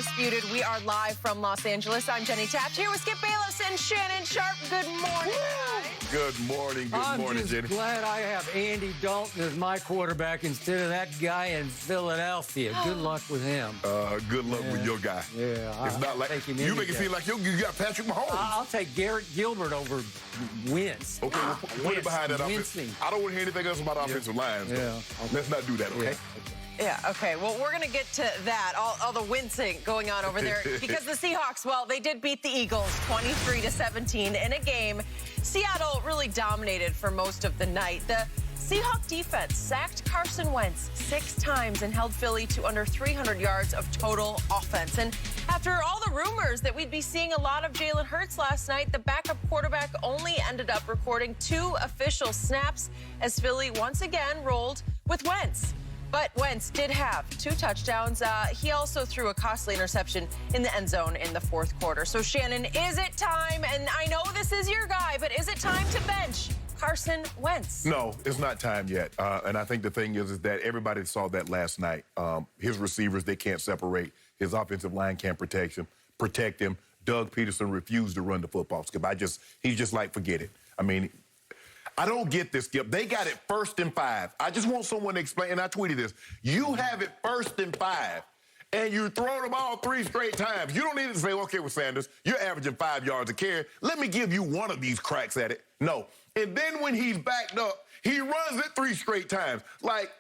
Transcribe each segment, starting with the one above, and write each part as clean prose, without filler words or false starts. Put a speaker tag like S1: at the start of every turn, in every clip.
S1: Undisputed. We are live from Los Angeles. I'm Jenny Taft here with Skip Bayless and Shannon Sharp. Good morning.
S2: Good morning,
S3: I'm
S2: Jenny.
S3: glad I have Andy Dalton as my quarterback instead of that guy in Philadelphia. Good luck with him.
S2: Good luck with your guy.
S3: Yeah,
S2: it's not like you make it seem like you got Patrick Mahomes.
S3: I'll take Garrett Gilbert over Wentz.
S2: Okay, well, put it behind that offense.
S3: Wincing.
S2: I don't want to hear anything else about offensive lines.
S3: Yeah.
S2: Okay. Let's not do that, okay?
S1: Yeah, okay. Well, we're going to get to that, all the wincing going on over there, because the Seahawks, well, they did beat the Eagles 23-17 in a game. Seattle really dominated for most of the night. The Seahawks defense sacked Carson Wentz 6 times and held Philly to under 300 yards of total offense. And after all the rumors that we'd be seeing a lot of Jalen Hurts last night, the backup quarterback only ended up recording 2 official snaps as Philly once again rolled with Wentz. But Wentz did have 2 touchdowns. He also threw a costly interception in the end zone in the 4th quarter. So, Shannon, is it time, and I know this is your guy, but is it time to bench Carson Wentz?
S2: No, it's not time yet. And I think the thing is that everybody saw that last night. His receivers, they can't separate. His offensive line can't protect him. Doug Peterson refused to run the football, Skip. He's just like, forget it. I mean, I don't get this, Skip. They got it 1st and 5. I just want someone to explain, and I tweeted this. You have it 1st and 5, and you throw the ball 3 straight times. You don't need to say, okay, with Sanders, you're averaging 5 yards a carry. Let me give you one of these cracks at it. No. And then when he's backed up, he runs it 3 straight times. Like,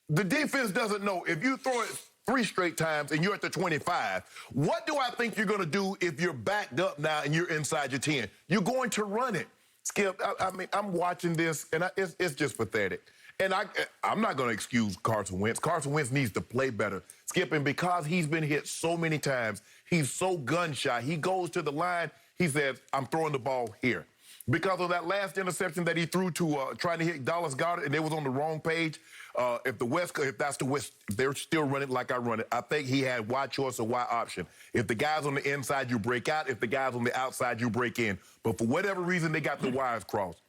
S2: the defense doesn't know. If you throw it 3 straight times and you're at the 25, what do I think you're going to do if you're backed up now and you're inside your 10? You're going to run it. Skip, I mean, I'm watching this, and it's just pathetic. And I'm not going to excuse Carson Wentz. Carson Wentz needs to play better. Skip, and because he's been hit so many times, he's so gun-shy. He goes to the line, he says, I'm throwing the ball here. Because of that last interception that he threw to trying to hit Dallas Goedert, and they was on the wrong page, if that's the West, if they're still running like I run it, I think he had Y choice or Y option. If the guy's on the inside, you break out. If the guy's on the outside, you break in. But for whatever reason, they got the wires crossed.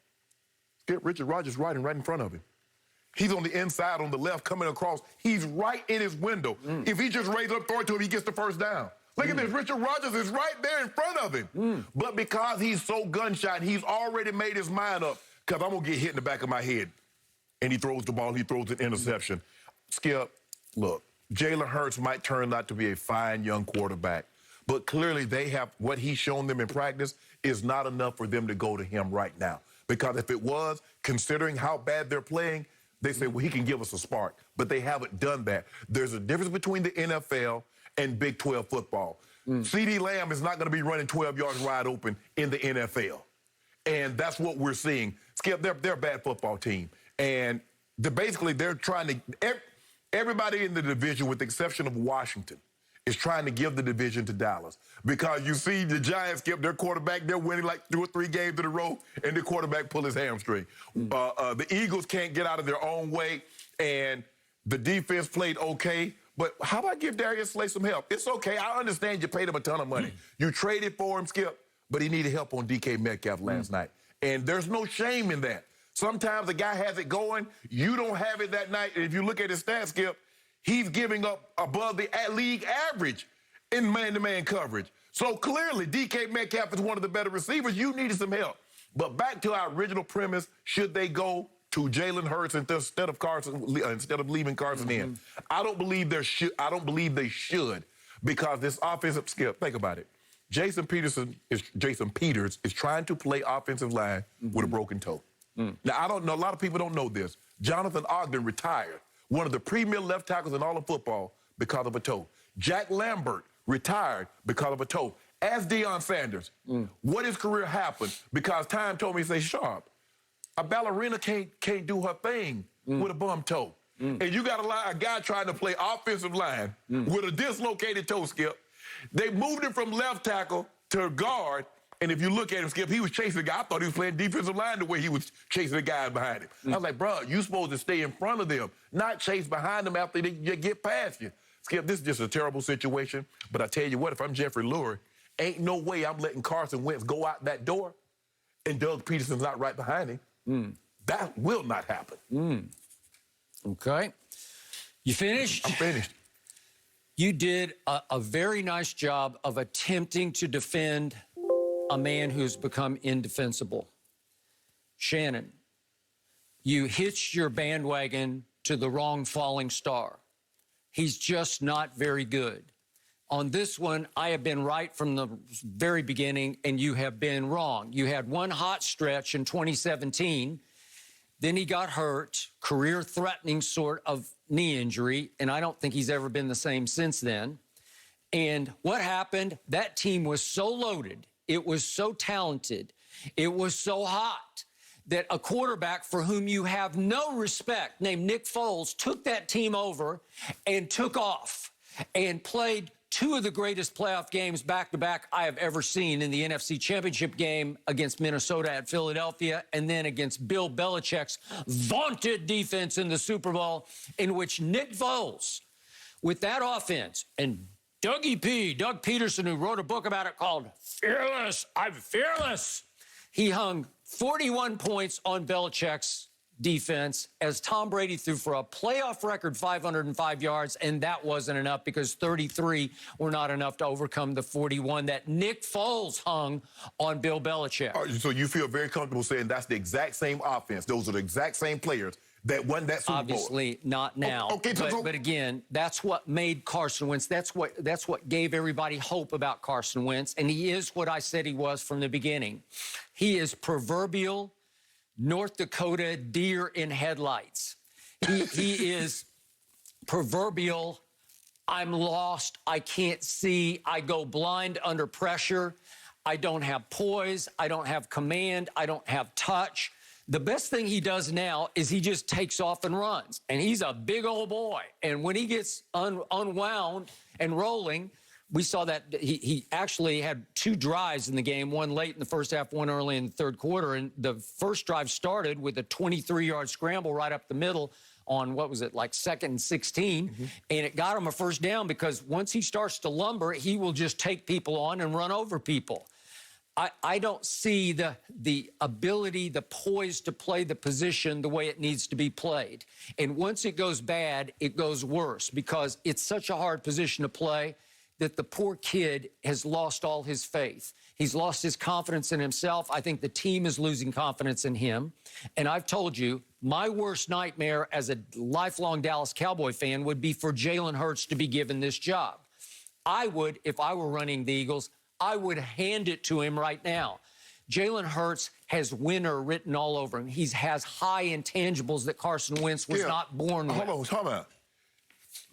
S2: Get Richard Rodgers riding right in front of him. He's on the inside, on the left, coming across. He's right in his window. If he just raises up, throw it to him, he gets the first down. Look at this. Richard Rodgers is right there in front of him. But because he's so gun-shy, he's already made his mind up, because I'm going to get hit in the back of my head. And he throws the ball. He throws an interception. Skip, look, Jalen Hurts might turn out to be a fine young quarterback. But clearly they have what he's shown them in practice is not enough for them to go to him right now. Because if it was, considering how bad they're playing, they say, well, he can give us a spark. But they haven't done that. There's a difference between the NFL and Big 12 football. CeeDee Lamb is not going to be running 12 yards wide open in the NFL. And that's what we're seeing. Skip, they're a bad football team. And they're trying to, everybody in the division, with the exception of Washington, is trying to give the division to Dallas. Because you see the Giants, Skip, their quarterback, they're winning like 2 or 3 games in a row, and the quarterback pull his hamstring. The Eagles can't get out of their own way, and the defense played okay. But how about give Darius Slay some help? It's okay. I understand you paid him a ton of money. You traded for him, Skip, but he needed help on DK Metcalf last night. And there's no shame in that. Sometimes a guy has it going. You don't have it that night. And if you look at his stats, Skip, he's giving up above the league average in man-to-man coverage. So clearly, DK Metcalf is one of the better receivers. You needed some help. But back to our original premise, should they go to Jalen Hurts instead of leaving Carson in? I don't believe they should, because this offensive, Skip, think about it. Jason Peters is trying to play offensive line with a broken toe. Now, I don't know, a lot of people don't know this. Jonathan Ogden retired, one of the premier left tackles in all of football, because of a toe. Jack Lambert retired because of a toe, as Deion Sanders. What his career happened, because time told me, say, Sharp, a ballerina can't do her thing with a bum toe. And you got a guy trying to play offensive line with a dislocated toe, Skip. They moved him from left tackle to guard. And if you look at him, Skip, he was chasing the guy. I thought he was playing defensive line the way he was chasing the guy behind him. I was like, bro, you supposed to stay in front of them, not chase behind them after they get past you. Skip, this is just a terrible situation. But I tell you what, if I'm Jeffrey Lurie, ain't no way I'm letting Carson Wentz go out that door and Doug Peterson's not right behind him. That will not happen.
S3: Okay. You finished?
S2: I'm finished.
S3: You did a very nice job of attempting to defend a man who's become indefensible. Shannon, you hitched your bandwagon to the wrong falling star. He's just not very good. On this one, I have been right from the very beginning, and you have been wrong. You had one hot stretch in 2017. Then he got hurt, career-threatening sort of knee injury, and I don't think he's ever been the same since then. And what happened? That team was so loaded, it was so talented, it was so hot, that a quarterback for whom you have no respect, named Nick Foles, took that team over and took off and played two of the greatest playoff games back-to-back I have ever seen, in the NFC Championship game against Minnesota at Philadelphia, and then against Bill Belichick's vaunted defense in the Super Bowl, in which Nick Foles, with that offense, and Doug Peterson, who wrote a book about it called Fearless, I'm Fearless, he hung 41 points on Belichick's defense as Tom Brady threw for a playoff record 505 yards, and that wasn't enough because 33 were not enough to overcome the 41 that Nick Foles hung on Bill Belichick.
S2: So you feel very comfortable saying that's the exact same offense, those are the exact same players that won that Super Bowl?
S3: Obviously not now.
S2: Okay,
S3: but again, that's what made Carson Wentz. That's what gave everybody hope about Carson Wentz, and he is what I said he was from the beginning. He is proverbial North Dakota deer in headlights. He is proverbial, I'm lost, I can't see, I go blind under pressure, I don't have poise, I don't have command, I don't have touch. The best thing he does now is he just takes off and runs, and he's a big old boy. And when he gets unwound and rolling, we saw that he actually had two drives in the game, one late in the first half, one early in the third quarter. And the first drive started with a 23-yard scramble right up the middle on, what was it, like 2nd and 16. And it got him a first down because once he starts to lumber, he will just take people on and run over people. I don't see the ability, the poise to play the position the way it needs to be played. And once it goes bad, it goes worse because it's such a hard position to play that the poor kid has lost all his faith. He's lost his confidence in himself. I think the team is losing confidence in him. And I've told you, my worst nightmare as a lifelong Dallas Cowboy fan would be for Jalen Hurts to be given this job. I would, if I were running the Eagles, I would hand it to him right now. Jalen Hurts has winner written all over him. He has high intangibles that Carson Wentz was not born with.
S2: Hold on.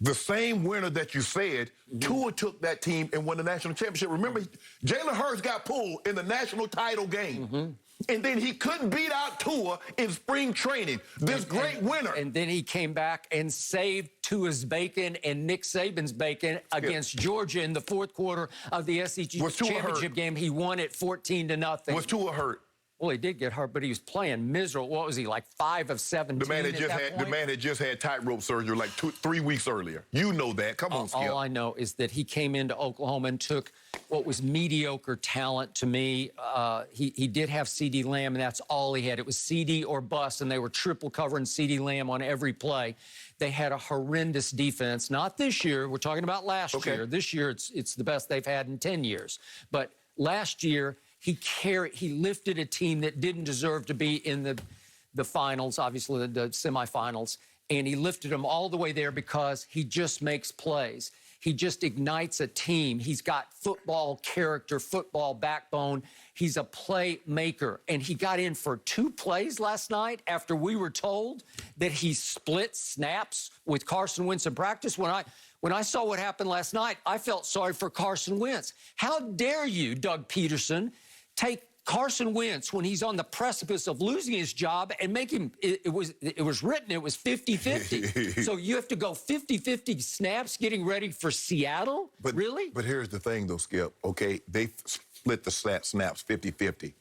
S2: The same winner that you said, Tua took that team and won the national championship. Remember, Jalen Hurts got pulled in the national title game. And then he couldn't beat out Tua in spring training. This great winner.
S3: And then he came back and saved Tua's bacon and Nick Saban's bacon against Georgia in the fourth quarter of the SEC championship game. He won it 14-0.
S2: Was Tua hurt?
S3: Well, he did get hurt, but he was playing miserable. What was he, like 5 of 17?
S2: The man had just had tightrope surgery like 3 weeks earlier. You know that. Come on, Skip.
S3: All I know is that he came into Oklahoma and took what was mediocre talent to me. He did have CeeDee Lamb, and that's all he had. It was CeeDee or bust, and they were triple covering CeeDee Lamb on every play. They had a horrendous defense. Not this year. We're talking about last year. This year, it's the best they've had in 10 years. But last year, he lifted a team that didn't deserve to be in the finals, obviously the semifinals, and he lifted them all the way there because he just makes plays. He just ignites a team. He's got football character, football backbone. He's a playmaker, and he got in for 2 plays last night after we were told that he split snaps with Carson Wentz in practice. When I saw what happened last night, I felt sorry for Carson Wentz. How dare you, Doug Peterson, take Carson Wentz when he's on the precipice of losing his job and make him, it was written, it was 50-50. So you have to go 50-50 snaps getting ready for Seattle? Really?
S2: But here's the thing, though, Skip. Okay, they split the snaps 50-50.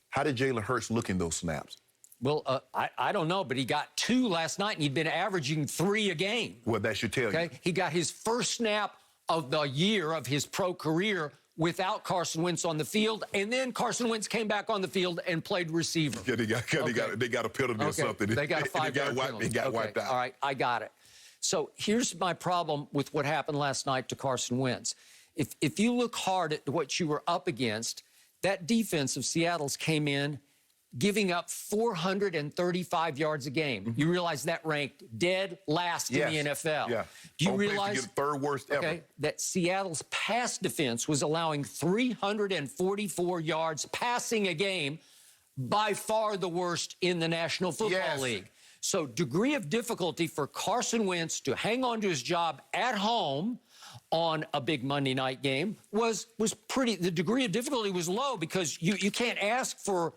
S2: How did Jalen Hurts look in those snaps?
S3: Well, I don't know, but he got 2 last night, and he'd been averaging 3 a game.
S2: Well, that should tell you.
S3: He got his first snap of the year of his pro career without Carson Wentz on the field, and then Carson Wentz came back on the field and played receiver.
S2: Yeah, they got a penalty or something.
S3: They got a 5-yard penalty.
S2: They got wiped out.
S3: All right, I got it. So here's my problem with what happened last night to Carson Wentz. If you look hard at what you were up against, that defense of Seattle's came in giving up 435 yards a game. You realize that ranked dead last in the NFL.
S2: Yeah.
S3: Do you
S2: On pace to
S3: realize
S2: get third worst ever.
S3: that Seattle's pass defense was allowing 344 yards passing a game, by far the worst in the National Football League. So degree of difficulty for Carson Wentz to hang on to his job at home on a big Monday night game was pretty, the degree of difficulty was low, because you can't ask for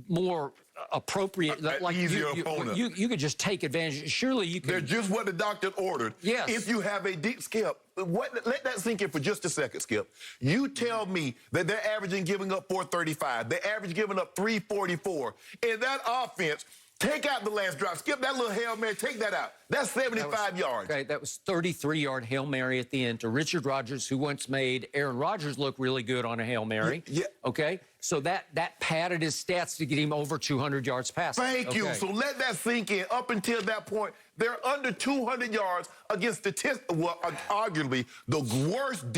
S3: more appropriate, like
S2: easier opponent.
S3: You could just take advantage. Surely you could.
S2: They're just what the doctor ordered.
S3: Yes.
S2: If you have a deep Skip, let that sink in for just a second, Skip. You tell me that they're averaging giving up 435. They're average giving up 344. In that offense, take out the last drive. Skip that little Hail Mary. Take that out. That's 75 yards.
S3: Okay, that was 33-yard Hail Mary at the end to Richard Rodgers, who once made Aaron Rodgers look really good on a Hail Mary.
S2: Yeah.
S3: Okay, so that padded his stats to get him over 200 yards passing.
S2: Thank you. So let that sink in. Up until that point, they're under 200 yards against arguably the worst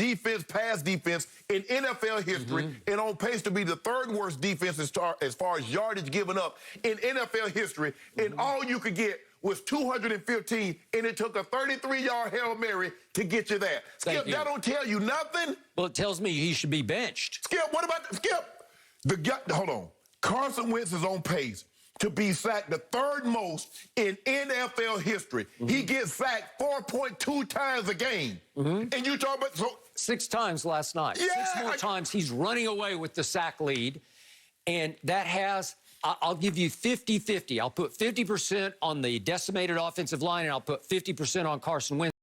S2: pass defense in NFL history, and on pace to be the third worst defense as far as yardage given up in NFL history. And all you could get was 215, and it took a 33-yard Hail Mary to get you there. Skip, that don't tell you nothing?
S3: Well, it tells me he should be benched.
S2: Skip, what about Skip? Hold on. Carson Wentz is on pace to be sacked the third most in NFL history. He gets sacked 4.2 times a game. And you talk about...
S3: 6 times last night.
S2: Yeah,
S3: 6 more times he's running away with the sack lead. And that has... I'll give you 50-50. I'll put 50% on the decimated offensive line, and I'll put 50% on Carson Wentz.